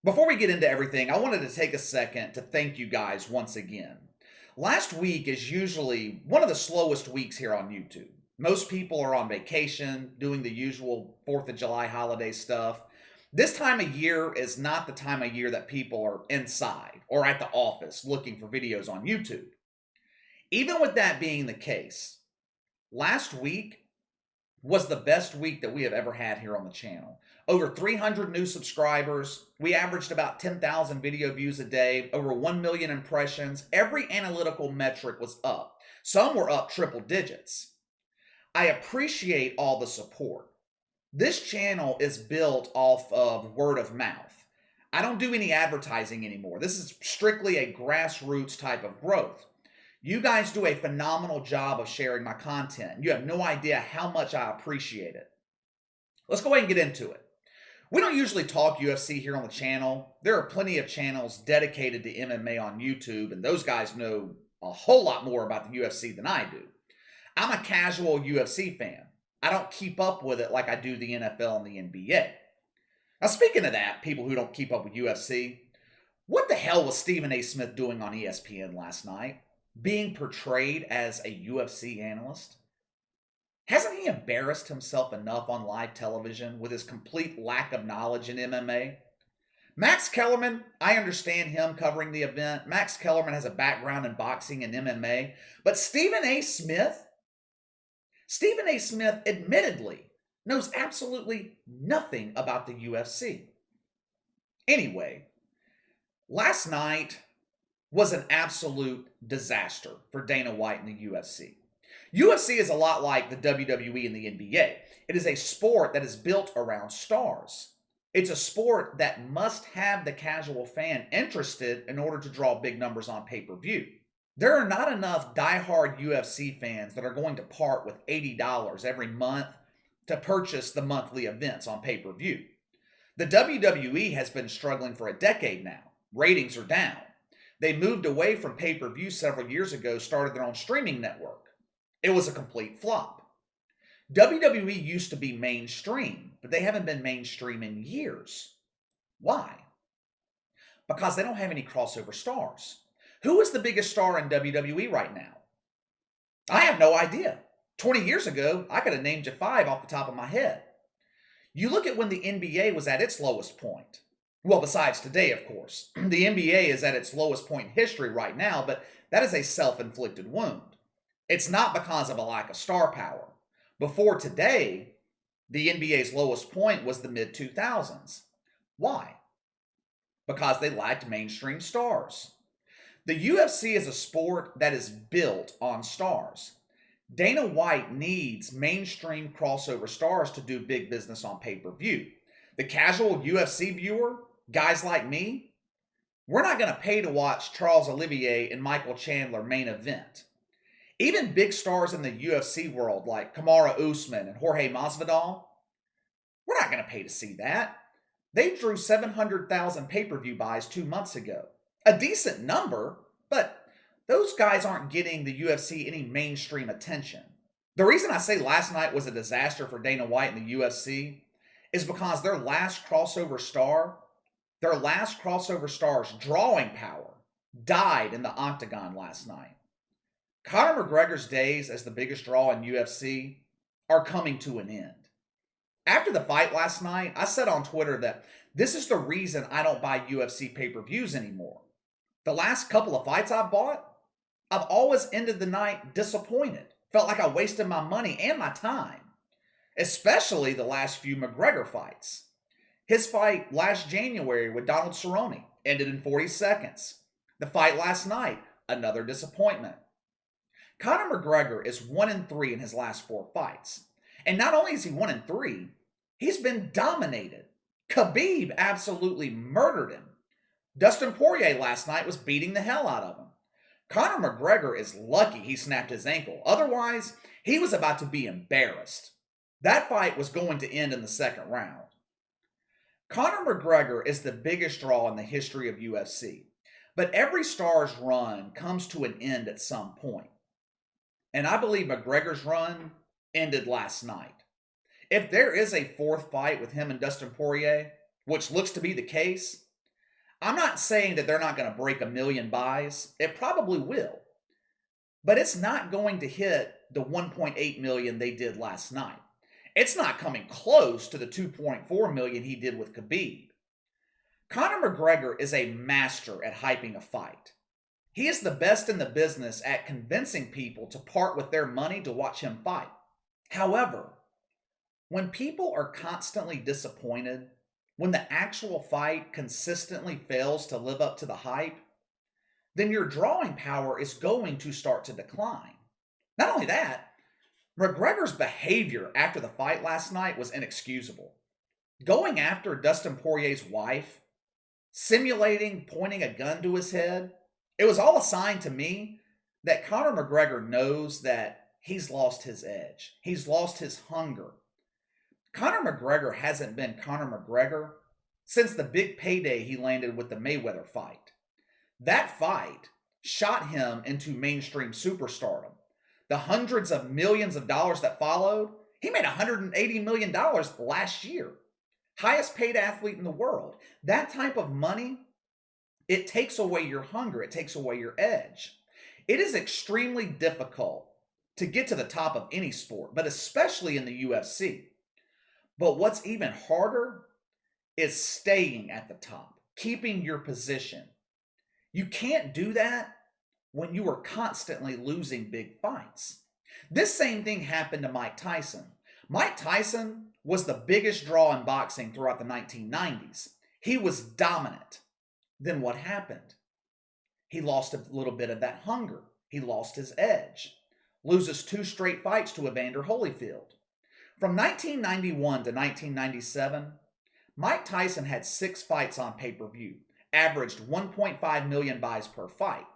Before we get into everything, I wanted to take a second to thank you guys once again. Last week is usually one of the slowest weeks here on YouTube. Most people are on vacation, doing the usual 4th of July holiday stuff. This time of year is not the time of year that people are inside or at the office looking for videos on YouTube. Even with that being the case, last week was the best week that we have ever had here on the channel. Over 300 new subscribers. We averaged about 10,000 video views a day, over 1 million impressions. Every analytical metric was up. Some were up triple digits. I appreciate all the support. This channel is built off of word of mouth. I don't do any advertising anymore. This is strictly a grassroots type of growth. You guys do a phenomenal job of sharing my content. You have no idea how much I appreciate it. Let's go ahead and get into it. We don't usually talk UFC here on the channel. There are plenty of channels dedicated to MMA on YouTube, and those guys know a whole lot more about the UFC than I do. I'm a casual UFC fan. I don't keep up with it like I do the NFL and the NBA. Now, speaking of that, people who don't keep up with UFC, what the hell was Stephen A. Smith doing on ESPN last night? Being portrayed as a UFC analyst? Hasn't he embarrassed himself enough on live television with his complete lack of knowledge in MMA? Max Kellerman, I understand him covering the event. Max Kellerman has a background in boxing and MMA. But Stephen A. Smith admittedly knows absolutely nothing about the UFC. Anyway, last night was an absolute disaster for Dana White and the UFC. UFC is a lot like the WWE and the NBA. It is a sport that is built around stars. It's a sport that must have the casual fan interested in order to draw big numbers on pay-per-view. There are not enough diehard UFC fans that are going to part with $80 every month to purchase the monthly events on pay-per-view. The WWE has been struggling for a decade now. Ratings are down. They moved away from pay-per-view several years ago, started their own streaming network. It was a complete flop. WWE used to be mainstream, but they haven't been mainstream in years. Why? Because they don't have any crossover stars. Who is the biggest star in WWE right now? I have no idea. 20 years ago, I could have named you 5 off the top of my head. You look at when the NBA was at its lowest point. Well, besides today, of course. The NBA is at its lowest point in history right now, but that is a self-inflicted wound. It's not because of a lack of star power. Before today, the NBA's lowest point was the mid-2000s. Why? Because they lacked mainstream stars. The UFC is a sport that is built on stars. Dana White needs mainstream crossover stars to do big business on pay-per-view. The casual UFC viewer, guys like me, we're not going to pay to watch Charles Olivier and Michael Chandler main event. Even big stars in the UFC world like Kamaru Usman and Jorge Masvidal, we're not going to pay to see that. They drew 700,000 pay-per-view buys 2 months ago. A decent number, but those guys aren't getting the UFC any mainstream attention. The reason I say last night was a disaster for Dana White and the UFC is because their last crossover star's drawing power died in the octagon last night. Conor McGregor's days as the biggest draw in UFC are coming to an end. After the fight last night, I said on Twitter that this is the reason I don't buy UFC pay-per-views anymore. The last couple of fights I've bought, I've always ended the night disappointed. Felt like I wasted my money and my time. Especially the last few McGregor fights. His fight last January with Donald Cerrone ended in 40 seconds. The fight last night, another disappointment. Conor McGregor is 1-3 in his last 4 fights. And not only is he 1-3, he's been dominated. Khabib absolutely murdered him. Dustin Poirier last night was beating the hell out of him. Conor McGregor is lucky he snapped his ankle. Otherwise, he was about to be embarrassed. That fight was going to end in the second round. Conor McGregor is the biggest draw in the history of UFC. But every star's run comes to an end at some point. And I believe McGregor's run ended last night. If there is a 4th fight with him and Dustin Poirier, which looks to be the case, I'm not saying that they're not going to break 1,000,000 buys. It probably will. But it's not going to hit the 1.8 million they did last night. It's not coming close to the 2.4 million he did with Khabib. Conor McGregor is a master at hyping a fight. He is the best in the business at convincing people to part with their money to watch him fight. However, when people are constantly disappointed, when the actual fight consistently fails to live up to the hype, then your drawing power is going to start to decline. Not only that, McGregor's behavior after the fight last night was inexcusable. Going after Dustin Poirier's wife, simulating pointing a gun to his head, it was all a sign to me that Conor McGregor knows that he's lost his edge. He's lost his hunger. Conor McGregor hasn't been Conor McGregor since the big payday he landed with the Mayweather fight. That fight shot him into mainstream superstardom. The hundreds of millions of dollars that followed, he made $180 million last year. Highest paid athlete in the world. That type of money, it takes away your hunger. It takes away your edge. It is extremely difficult to get to the top of any sport, but especially in the UFC. But what's even harder is staying at the top, keeping your position. You can't do that when you are constantly losing big fights. This same thing happened to Mike Tyson. Mike Tyson was the biggest draw in boxing throughout the 1990s. He was dominant. Then what happened? He lost a little bit of that hunger. He lost his edge. Loses 2 straight fights to Evander Holyfield. From 1991 to 1997, Mike Tyson had 6 fights on pay-per-view, averaged 1.5 million buys per fight.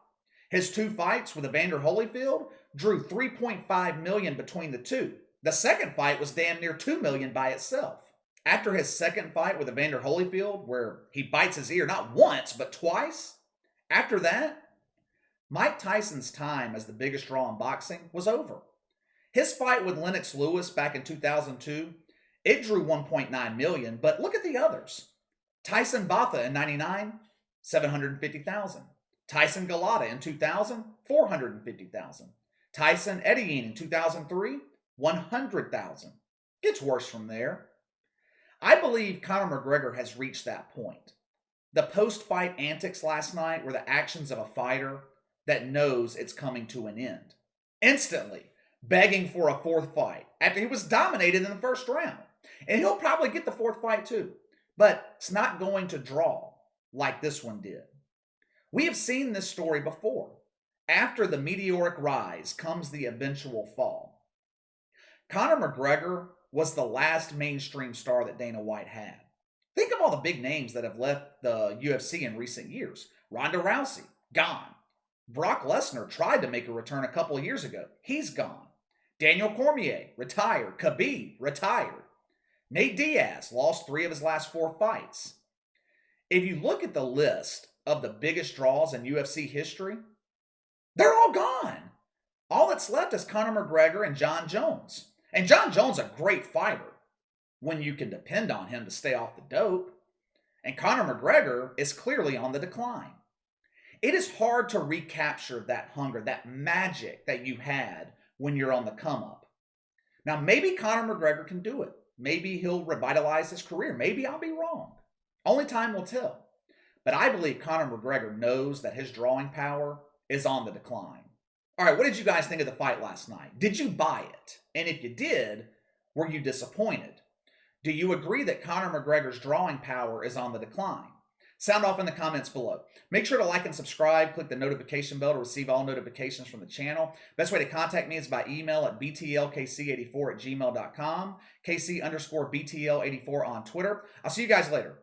His 2 fights with Evander Holyfield drew 3.5 million between the two. The second fight was damn near 2 million by itself. After his second fight with Evander Holyfield, where he bites his ear not once, but twice, after that, Mike Tyson's time as the biggest draw in boxing was over. His fight with Lennox Lewis back in 2002, it drew 1.9 million, but look at the others. Tyson Botha in 99, 750,000. Tyson Galata in 2000, 450,000. Tyson Eddiein in 2003, 100,000. Gets worse from there. I believe Conor McGregor has reached that point. The post-fight antics last night were the actions of a fighter that knows it's coming to an end. Instantly begging for a 4th fight after he was dominated in the first round. And he'll probably get the 4th fight too. But it's not going to draw like this one did. We have seen this story before. After the meteoric rise comes the eventual fall. Conor McGregor was the last mainstream star that Dana White had. Think of all the big names that have left the UFC in recent years. Ronda Rousey, gone. Brock Lesnar tried to make a return a couple of years ago. He's gone. Daniel Cormier, retired. Khabib, retired. Nate Diaz lost 3 of his last 4 fights. If you look at the list of the biggest draws in UFC history, they're all gone. All that's left is Conor McGregor and Jon Jones. And Jon Jones is a great fighter when you can depend on him to stay off the dope. And Conor McGregor is clearly on the decline. It is hard to recapture that hunger, that magic that you had when you're on the come up. Now, maybe Conor McGregor can do it. Maybe he'll revitalize his career. Maybe I'll be wrong. Only time will tell. But I believe Conor McGregor knows that his drawing power is on the decline. All right, what did you guys think of the fight last night? Did you buy it? And if you did, were you disappointed? Do you agree that Conor McGregor's drawing power is on the decline? Sound off in the comments below. Make sure to like and subscribe. Click the notification bell to receive all notifications from the channel. Best way to contact me is by email at btlkc84@gmail.com. KC_BTL84 on Twitter. I'll see you guys later.